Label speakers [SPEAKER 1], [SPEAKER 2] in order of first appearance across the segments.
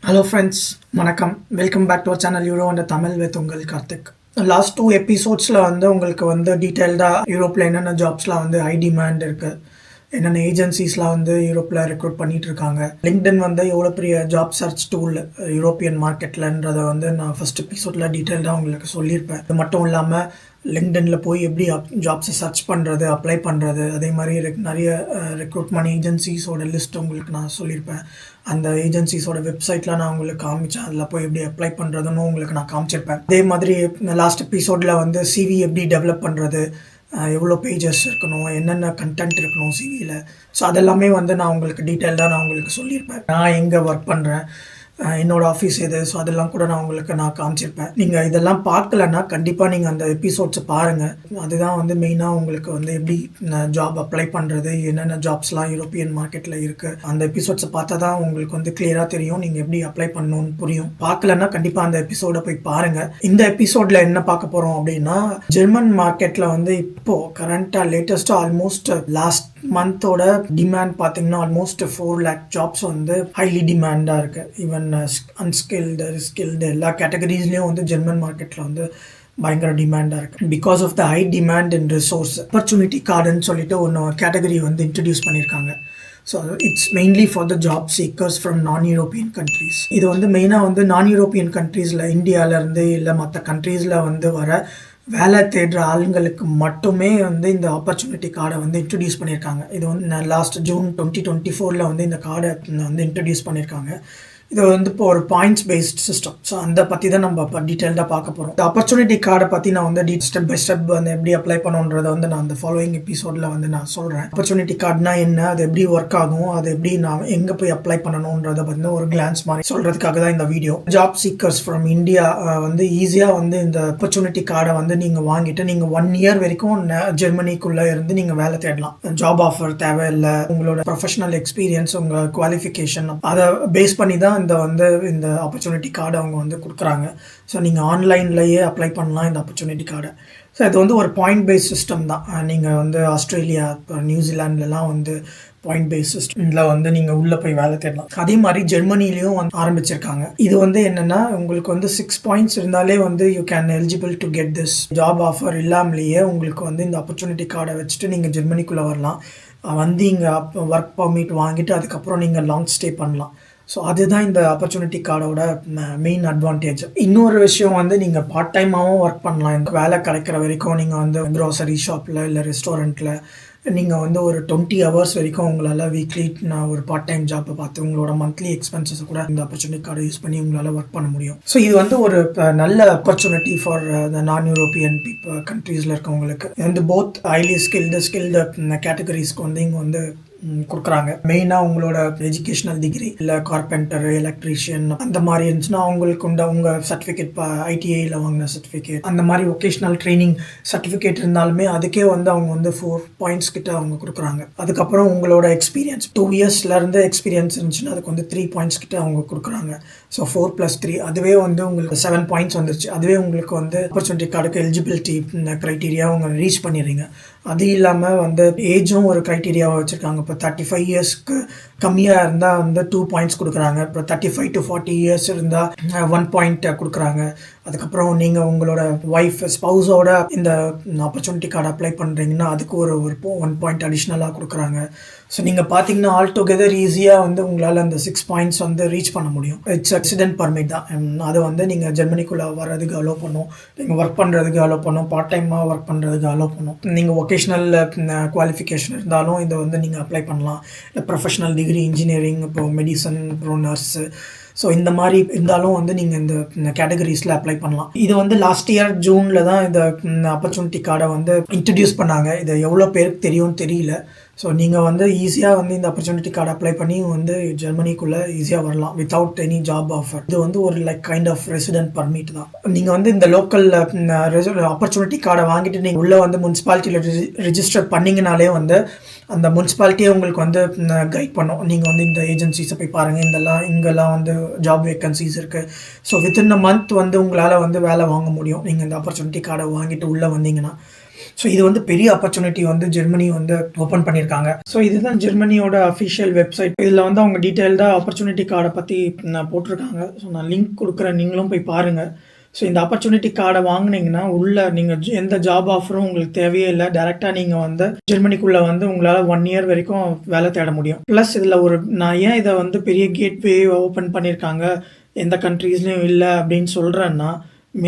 [SPEAKER 1] Hello friends, வணக்கம். Welcome back to our channel Euro and Tamil with உங்கள் Karthik. Last 2 எபிசோட்ஸில் உங்களுக்கு டீட்டெயில்டாக யூரோப்பில் என்னென்ன ஜாப்ஸ்லாம் ஹை டிமாண்ட் இருக்குது, என்னென்ன ஏஜென்சிஸ்லாம் யூரோப்பில் ரெக்ரூட் பண்ணிட்டு இருக்காங்க, லிங்க்டின் எவ்வளோ பெரிய ஜாப் சர்ச் டூல் யூரோப்பியன் மார்க்கெட்லன்றதை நான் ஃபர்ஸ்ட் எபிசோடில் டீட்டெயில்டாக உங்களுக்கு சொல்லியிருப்பேன். இது மட்டும் இல்லாமல் லிங்க்டின்ல போய் எப்படி ஜாப்ஸை சர்ச் பண்ணுறது, அப்ளை பண்ணுறது, அதே மாதிரி நிறைய ரெக்ரூட்மெண்ட் ஏஜென்சிஸோட லிஸ்ட் உங்களுக்கு நான் சொல்லியிருப்பேன். அந்த ஏஜென்சிஸோட வெப்சைட்லாம் நான் உங்களுக்கு காமிச்சேன். அதில் போய் எப்படி அப்ளை பண்ணுறதுன்னு உங்களுக்கு நான் காமிச்சிருப்பேன். அதே மாதிரி லாஸ்ட் எபிசோடில் சிவி எப்படி டெவலப் பண்ணுறது, எவ்வளோ பேஜஸ் இருக்கணும், என்னென்ன கண்டென்ட் இருக்கணும் சிவியில், ஸோ அதெல்லாமே நான் உங்களுக்கு டீட்டெயில்டாக நான் உங்களுக்கு சொல்லியிருப்பேன். நான் எங்கே ஒர்க் பண்ணுறேன், என்னோடய ஆஃபீஸ் எது, ஸோ அதெல்லாம் கூட நான் காமிச்சிருப்பேன். நீங்கள் இதெல்லாம் பார்க்கலன்னா கண்டிப்பாக நீங்கள் அந்த எபிசோட்ஸை பாருங்கள். அதுதான் மெயினாக உங்களுக்கு எப்படி ஜாப் அப்ளை பண்ணுறது, என்னென்ன ஜாப்ஸ்லாம் யூரோப்பியன் மார்க்கெட்டில் இருக்குது, அந்த எபிசோட்ஸை பார்த்தா தான் உங்களுக்கு கிளியராக தெரியும் நீங்கள் எப்படி அப்ளை பண்ணணும்னு புரியும். பார்க்கலன்னா கண்டிப்பாக அந்த எபிசோடை போய் பாருங்கள். இந்த எபிசோடில் என்ன பார்க்க போகிறோம் அப்படின்னா, ஜெர்மன் மார்க்கெட்டில் இப்போது கரண்ட்டாக லேட்டஸ்ட்டாக ஆல்மோஸ்ட் லாஸ்ட் மந்தோட டிமாண்ட் பார்த்தீங்கன்னா ஆல்மோஸ்ட் 4 lakh ஜாப்ஸ் ஹைலி டிமாண்டாக இருக்குது. ஈவன் அன்ஸ்கில்டு, ஸ்கில்டு எல்லா கேட்டகரிஸ்லேயும் ஜெர்மன் மார்க்கெட்டில் பயங்கர டிமாண்டாக இருக்குது. Because of the high demand in resource opportunity கார்டுன்னு சொல்லிட்டு ஒன்று கேட்டகரி இன்ட்ரடியூஸ் பண்ணியிருக்காங்க. So it's mainly for the job seekers from non European countries. இது மெயினாக நான் யூரோப்பியன் கண்ட்ரீஸில் இந்தியாவிலேருந்து இல்லை மற்ற கண்ட்ரீஸில் வர வேலை தேடுற ஆளுங்களுக்கு மட்டுமே இந்த ஆப்பர்ச்சுனிட்டி கார்டை இன்ட்ரடியூஸ் பண்ணியிருக்காங்க. இது லாஸ்ட் ஜூன் 2024 இந்த கார்டை இன்ட்ரடியூஸ் பண்ணியிருக்காங்க. இது இப்போ ஒரு பாயிண்ட்ஸ் பேஸ்ட் சிஸ்டம். ஸோ அந்த பற்றி தான் நம்ம இப்போ டீட்டெயில்டாக பார்க்க போகிறோம். இந்த ஆப்பர்ச்சுனிட்டி கார்டை பற்றி நான் ஸ்டெப் பை ஸ்டெப் எப்படி அப்ளை பண்ணுன்றதை நான் அந்த ஃபாலோயிங் எபிசோடில் நான் சொல்கிறேன். ஆப்பர்ச்சுனிட்டி கார்டுனா என்ன, அது எப்படி ஒர்க் ஆகும், அது எப்படி நான் எங்கே போய் அப்ளை பண்ணணுன்றதை பற்றி ஒரு கிளான்ஸ் மாதிரி சொல்கிறதுக்காக தான் இந்த video. Job seekers from India ஈஸியாக இந்த ஆப்பர்ச்சுனிட்டி கார்டை நீங்கள் வாங்கிட்டு நீங்கள் 1 year வரைக்கும் ஜெர்மனிக்குள்ளே இருந்து நீங்கள் வேலை தேடலாம். ஜாப் ஆஃபர் தேவையில்லை, உங்களோட ப்ரொஃபஷனல் எக்ஸ்பீரியன்ஸ், உங்கள் குவாலிஃபிகேஷன் அதை பேஸ் பண்ணி தான் இந்த ஆப்பர்ச்சுனிட்டி கார்டை அவங்க கொடுக்குறாங்க. ஸோ நீங்கள் ஆன்லைன்லேயே அப்ளை பண்ணலாம் இந்த ஆப்பர்ச்சுனிட்டி கார்டை. ஸோ இது ஒரு பாயிண்ட் பேஸ்ட் சிஸ்டம் தான். நீங்கள் ஆஸ்திரேலியா, நியூசிலாண்ட்லாம் பாயிண்ட் பேஸ் சிஸ்டமில் நீங்கள் உள்ளே போய் வேலை தேடலாம். அதே மாதிரி ஜெர்மனிலையும் ஆரம்பிச்சிருக்காங்க. இது என்னென்னா உங்களுக்கு 6 points இருந்தாலே you can eligible to get this job offer. இல்லாமலேயே உங்களுக்கு இந்த ஆப்பர்ச்சுனிட்டி கார்டை வச்சுட்டு நீங்கள் ஜெர்மனிக்குள்ளே வரலாம். இங்கே ஒர்க் பர்மிட் வாங்கிட்டு அதுக்கப்புறம் நீங்கள் லாங் ஸ்டே பண்ணலாம். ஸோ அதுதான் இந்த ஆப்பர்ச்சுனிட்டி கார்டோட மெயின் அட்வான்டேஜ். இன்னொரு விஷயம் நீங்கள் பார்ட் டைமாகவும் ஒர்க் பண்ணலாம். இந்த வேலை கிடைக்கிற வரைக்கும் நீங்கள் க்ரோசரி ஷாப்பில் இல்லை ரெஸ்டாரண்ட்டில் நீங்கள் ஒரு 20 hours வரைக்கும் உங்களால் வீக்லி ஒரு பார்ட் டைம் ஜாப்பை பார்த்து உங்களோட மந்த்லி எக்ஸ்பென்சஸை கூட இந்த ஆப்பர்ச்சுனிட்டி கார்டை யூஸ் பண்ணி உங்களால் ஒர்க் பண்ண முடியும். ஸோ இது ஒரு நல்ல ஆப்பர்ச்சுனிட்டி ஃபார் த நான் யூரோப்பியன் கண்ட்ரீஸில் இருக்கவங்களுக்கு. போத் ஹைலி ஸ்கில்டு கேட்டகரிஸ்க்கு இங்கே கொடுக்குறாங்க. மெயினாக உங்களோட எஜுகேஷனல் டிகிரி இல்லை கார்பெண்டர், எலக்ட்ரீஷியன் அந்த மாதிரி இருந்துச்சுன்னா அவங்களுக்கு உங்கள் சர்டிஃபிகேட், ஐடிஐயில் வாங்கின சர்டிஃபிகேட், அந்த மாதிரி ஒகேஷ்னல் ட்ரைனிங் சர்டிஃபிகேட் இருந்தாலுமே அதுக்கே அவங்க 4 points கிட்ட அவங்க கொடுக்குறாங்க. அதுக்கப்புறம் உங்களோட எக்ஸ்பீரியன்ஸ் 2 yearsலேருந்து எக்ஸ்பீரியன்ஸ் இருந்துச்சுன்னா அதுக்கு 3 points கிட்ட அவங்க கொடுக்குறாங்க. ஸோ 4 + 3 அதுவே உங்களுக்கு 7 points வந்துருச்சு. அதுவே உங்களுக்கு ஆப்பர்ச்சுனிட்டி கார்டுக்கு எலிஜிபிலிட்டி க்ரைட்டீரியா அவங்க ரீச் பண்ணிடுறீங்க. அது இல்லாமல் ஏஜும் ஒரு க்ரைட்டீரியாவை வச்சுருக்காங்க. இப்போ 35 yearsக்கு கம்மியாக இருந்தால் 2 points கொடுக்குறாங்க. இப்போ 35 to 40 years இருந்தால் 1 point கொடுக்குறாங்க. அதுக்கப்புறம் நீங்கள் உங்களோட ஒய்ஃப், ஸ்பவுஸோட இந்த ஆப்பர்ச்சுனிட்டி கார்டு அப்ளை பண்ணுறீங்கன்னா அதுக்கு ஒரு 1 point அடிஷ்னலாக கொடுக்குறாங்க. ஸோ நீங்கள் பார்த்தீங்கன்னா ஆல் டுகெதர் ஈஸியாக உங்களால் அந்த 6 points ரீச் பண்ண முடியும். இட்ஸ் ரெசிடென்ட் பர்மிட் தான். அதை நீங்கள் ஜெர்மனிக்குள்ளே வர்றதுக்கு அலோவ் பண்ணும், நீங்கள் ஒர்க் பண்ணுறதுக்கு அலோவ் பண்ணும், பார்ட் டைமாக ஒர்க் பண்ணுறதுக்கு அலோவ் பண்ணும். நீங்கள் ஒகேஷ்னல் குவாலிஃபிகேஷன் இருந்தாலும் இதை நீங்கள் அப்ளை பண்ணலாம். இல்லை ப்ரொஃபஷனல் டிகிரி, இன்ஜினியரிங், இப்போ மெடிசன், அப்புறம் நர்ஸு, ஸோ இந்த மாதிரி இருந்தாலும் நீங்கள் இந்த கேட்டகரிஸில் அப்ளை பண்ணலாம். இது லாஸ்ட் இயர் ஜூனில் தான் இந்த ஆப்பர்ச்சுனிட்டி கார்டை இன்ட்ரடியூஸ் பண்ணாங்க. இது எவ்வளோ பேருக்கு தெரியும்னு தெரியல. ஸோ நீங்கள் ஈஸியாக இந்த ஆப்பர்ச்சுனிட்டி கார்டு அப்ளை பண்ணி ஜெர்மனிக்குள்ளே ஈஸியாக வரலாம் வித்தவுட் எனி ஜாப் ஆஃபர். இது ஒரு கைண்ட் ஆஃப் ரெசிடென்ட் பர்மிட் தான். நீங்கள் இந்த லோக்கல் ஆப்பர்ச்சுனிட்டி கார்டை வாங்கிட்டு நீங்கள் உள்ளே முனிசிபாலிட்டியில் ரெஜிஸ்டர் பண்ணிங்கனாலே அந்த முனிசிபாலிட்டியே உங்களுக்கு கைட் பண்ணும். நீங்கள் இந்த ஏஜென்சிஸை போய் பாருங்கள், இங்கெல்லாம் ஜாப் வேக்கன்சிஸ் இருக்குது. ஸோ வித்தின் அ மந்த் உங்களால் வேலை வாங்க முடியும் நீங்கள் இந்த ஆப்பர்ச்சுனிட்டி கார்டை வாங்கிட்டு உள்ளே வந்தீங்கன்னா. ஸோ இது வந்து பெரிய ஆப்பர்ச்சுனிட்டி வந்து ஜெர்மனி வந்து ஓப்பன் பண்ணியிருக்காங்க. ஸோ இதுதான் ஜெர்மனியோட அஃபிஷியல் வெப்சைட். இதில் வந்து அவங்க டீட்டெயில்டாக ஆப்பர்ச்சுனிட்டி கார்டை பற்றி நான் போட்டிருக்காங்க. ஸோ நான் லிங்க் கொடுக்குறேன், நீங்களும் போய் பாருங்கள். ஸோ இந்த ஆப்பர்ச்சுனிட்டி கார்டை வாங்கினீங்கன்னா உள்ள நீங்கள் எந்த ஜாப் ஆஃபரும் உங்களுக்கு தேவையே இல்லை. டேரெக்டாக நீங்கள் வந்து ஜெர்மனிக்குள்ளே வந்து உங்களால் 1 இயர் வரைக்கும் வேலை தேட முடியும். ப்ளஸ் இதில் நான் ஏன் இதை வந்து பெரிய கேட்வே ஓப்பன் பண்ணியிருக்காங்க, எந்த கண்ட்ரீஸ்லையும் இல்லை அப்படின்னு சொல்கிறேன்னா,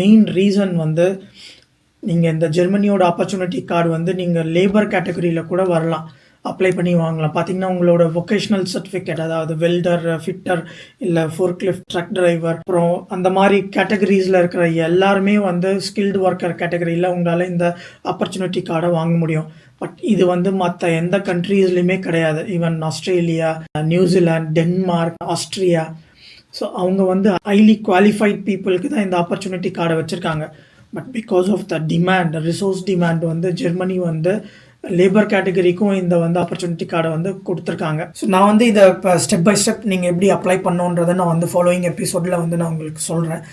[SPEAKER 1] மெயின் ரீசன் வந்து நீங்கள் இந்த ஜெர்மனியோட ஆப்பர்ச்சுனிட்டி கார்டு வந்து நீங்கள் லேபர் கேட்டகரியில் கூட வரலாம், அப்ளை பண்ணி வாங்கலாம். பார்த்தீங்கன்னா உங்களோட வொகேஷ்னல் சர்டிஃபிகேட், அதாவது வெல்டர், ஃபிட்டர், இல்லை ஃபோர்க்லிஃப்ட் ட்ரக் டிரைவர், அப்புறம் அந்த மாதிரி கேட்டகரிஸில் இருக்கிற எல்லாருமே வந்து ஸ்கில்டு ஒர்க்கர் கேட்டகரியில் உங்களால் இந்த ஆப்பர்ச்சுனிட்டி கார்டை வாங்க முடியும். பட் இது வந்து மற்ற எந்த கண்ட்ரீஸ்லையுமே கிடையாது. Even Australia, New Zealand, Denmark, Austria, so அவங்க வந்து ஹைலி குவாலிஃபைட் பீப்புளுக்கு தான் இந்த ஆப்பர்ச்சுனிட்டி கார்டை வச்சுருக்காங்க. But because of the demand, resource demand வந்து ஜெர்மனி வந்து லேபர் கேட்டகரிக்கும் இந்த வந்து ஆப்பர்ச்சுனிட்டி கார்டை வந்து கொடுத்துருக்காங்க. ஸோ நான் வந்து இதை இப்போ ஸ்டெப் பை ஸ்டெப் நீங்கள் எப்படி அப்ளை பண்ணணுன்றதை நான் வந்து ஃபாலோயிங் எபிசோடில் வந்து நான் உங்களுக்கு சொல்கிறேன்.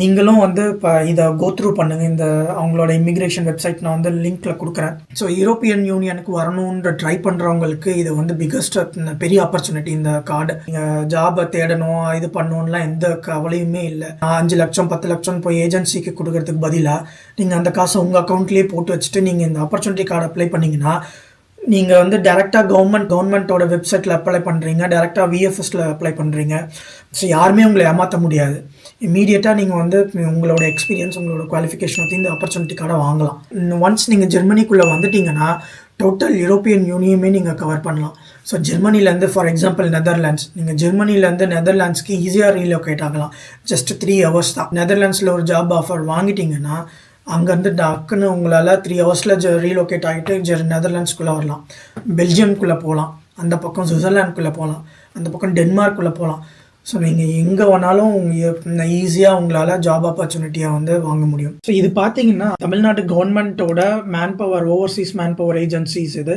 [SPEAKER 1] நீங்களும் வந்து இப்போ இதை கோ த்ரூ பண்ணுங்கள். இந்த அவங்களோட இமிக்ரேஷன் வெப்சைட் நான் வந்து லிங்க்கில் கொடுக்குறேன். ஸோ யூரோப்பியன் யூனியனுக்கு வரணுன்ற ட்ரை பண்ணுறவங்களுக்கு இது வந்து பிக்கஸ்ட் பெரிய ஆப்பர்ச்சுனிட்டி. இந்த கார்டு நீங்கள் ஜாபை தேடணும், இது பண்ணணும்லாம் எந்த கவலையுமே இல்லை. 5 லட்சம் 10 லட்சம் போய் ஏஜென்சிக்கு கொடுக்கறதுக்கு பதிலாக நீங்கள் அந்த காசை உங்கள் அக்கௌண்ட்லேயே போட்டு வச்சுட்டு நீங்கள் இந்த ஆப்பர்ச்சுனிட்டி கார்டு அப்ளை பண்ணிங்கன்னா, நீங்கள் வந்து டேரெக்டாக கவர்மெண்ட்டோட வெப்சைட்டில் அப்ளை பண்ணுறீங்க, டேரெக்டாக விஎஃப்எஸில் அப்ளை பண்ணுறீங்க. ஸோ யாருமே உங்களை ஏமாற்ற முடியாது. இமீடியட்டாக நீங்கள் வந்து உங்களோட எக்ஸ்பீரியன்ஸ், உங்களோட குவாலிஃபிகேஷன் பற்றி இந்த ஆப்பர்ச்சுனிட்டி கார்டை வாங்கலாம். ஒன்ஸ் நீங்கள் ஜெர்மனிக்குள்ளே வந்துட்டிங்கன்னா டோட்டல் யூரோப்பியன் யூனியனுமே நீங்கள் கவர் பண்ணலாம். ஸோ ஜெர்மனிலேருந்து ஃபார் எக்ஸாம்பிள் நெதர்லாண்ட்ஸ், நீங்கள் ஜெர்மனிலேருந்து நெதர்லாண்ட்ஸ்க்கு ஈஸியாக ரீலோகேட் ஆகலாம். ஜஸ்ட் 3 hours தான். நெதர்லாண்ட்ஸில் ஒரு ஜாப் ஆஃபர் வாங்கிட்டிங்கன்னா அங்கேருந்து டக்குன்னு உங்களால் 3 hours ரீலோகேட் ஆகிட்டு நெதர்லாண்ட்ஸ்குள்ளே வரலாம். பெல்ஜியம்குள்ளே போகலாம், அந்த பக்கம் சுவிட்சர்லாண்டுக்குள்ளே போகலாம், அந்த பக்கம் டென்மார்க்குள்ளே போகலாம். ஸோ நீங்கள் எங்கே வேணாலும் ஈஸியாக உங்களால் ஜாப் ஆப்பர்ச்சுனிட்டியை வந்து வாங்க முடியும். ஸோ இது பார்த்தீங்கன்னா தமிழ்நாடு கவர்மெண்ட்டோட மேன்பவர், ஓவர்சீஸ் மேன்பவர் ஏஜென்சிஸ், இது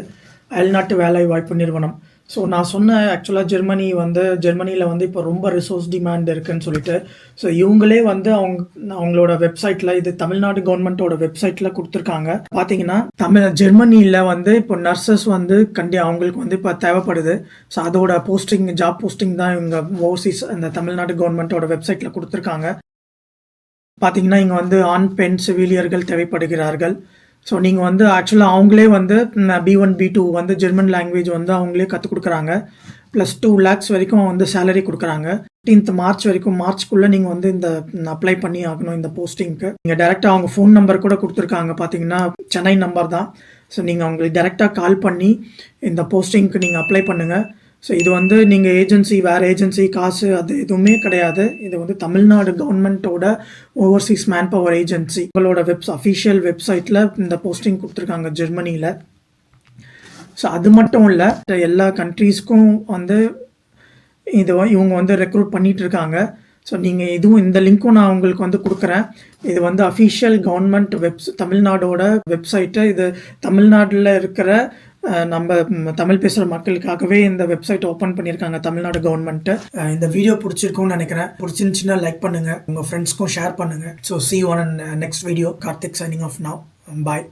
[SPEAKER 1] அயல்நாட்டு வேலை வாய்ப்பு நிறுவனம். ஸோ நான் சொன்ன ஆக்சுவலாக ஜெர்மனியில் வந்து இப்போ ரொம்ப ரிசோர்ஸ் டிமாண்ட் இருக்குதுன்னு சொல்லிட்டு, ஸோ இவங்களே வந்து அவங்களோட வெப்சைட்டில், இது தமிழ்நாடு கவர்மெண்ட்டோட வெப்சைட்டில் கொடுத்துருக்காங்க. பார்த்தீங்கன்னா ஜெர்மனியில் வந்து இப்போ நர்சஸ் வந்து அவங்களுக்கு வந்து இப்போ தேவைப்படுது. ஸோ அதோட ஜாப் போஸ்டிங் தான் இவங்க ஓவர்சீஸ் அந்த தமிழ்நாடு கவர்மெண்ட்டோட வெப்சைட்டில் கொடுத்துருக்காங்க. பார்த்தீங்கன்னா இங்கே வந்து ஆண் பெண் செவிலியர்கள் தேவைப்படுகிறார்கள். ஸோ நீங்கள் வந்து ஆக்சுவலாக அவங்களே வந்து B1 B2 வந்து ஜெர்மன் லாங்குவேஜ் வந்து அவங்களே கற்றுக் கொடுக்குறாங்க. ப்ளஸ் 2 lakhs வரைக்கும் வந்து சேலரி கொடுக்குறாங்க. 15th March வரைக்கும், மார்ச்க்குள்ளே நீங்கள் வந்து இந்த அப்ளை பண்ணி ஆகணும் இந்த போஸ்டிங்க்கு. நீங்கள் டேரெக்டாக அவங்க ஃபோன் நம்பர் கூட கொடுத்துருக்காங்க. பார்த்தீங்கன்னா சென்னை நம்பர் தான். ஸோ நீங்கள் அவங்களுக்கு டேரெக்டாக கால் பண்ணி இந்த போஸ்டிங்க்கு நீங்கள் அப்ளை பண்ணுங்கள். ஸோ இது வந்து நீங்கள் வேறு ஏஜென்சி காசு அது எதுவுமே கிடையாது. இது வந்து தமிழ்நாடு கவர்மெண்ட்டோட ஓவர்சீஸ் மேன்பவர் ஏஜென்சி உங்களோட அஃபிஷியல் வெப்சைட்டில் இந்த போஸ்டிங் கொடுத்துருக்காங்க ஜெர்மனியில். ஸோ அது மட்டும் இல்லை, எல்லா கண்ட்ரீஸ்க்கும் வந்து இவங்க வந்து ரெக்ரூட் பண்ணிகிட்டு இருக்காங்க. ஸோ நீங்கள் இந்த லிங்க்கும் நான் உங்களுக்கு வந்து கொடுக்குறேன். இது வந்து அஃபிஷியல் கவர்மெண்ட் தமிழ்நாடோட வெப்சைட்டு. இது தமிழ்நாட்டில் இருக்கிற நம்ம தமிழ் பேசுகிற மக்களுக்காகவே இந்த வெப்சைட் ஓப்பன் பண்ணியிருக்காங்க தமிழ்நாடு கவர்மெண்ட்டு. இந்த வீடியோ பிடிச்சிருக்கும்னு நினைக்கிறேன். பிடிச்சிருந்துச்சுன்னா லைக் பண்ணுங்கள், உங்கள் ஃப்ரெண்ட்ஸ்க்கும் ஷேர் பண்ணுங்கள். So see you on next video. Karthik signing off now. Bye.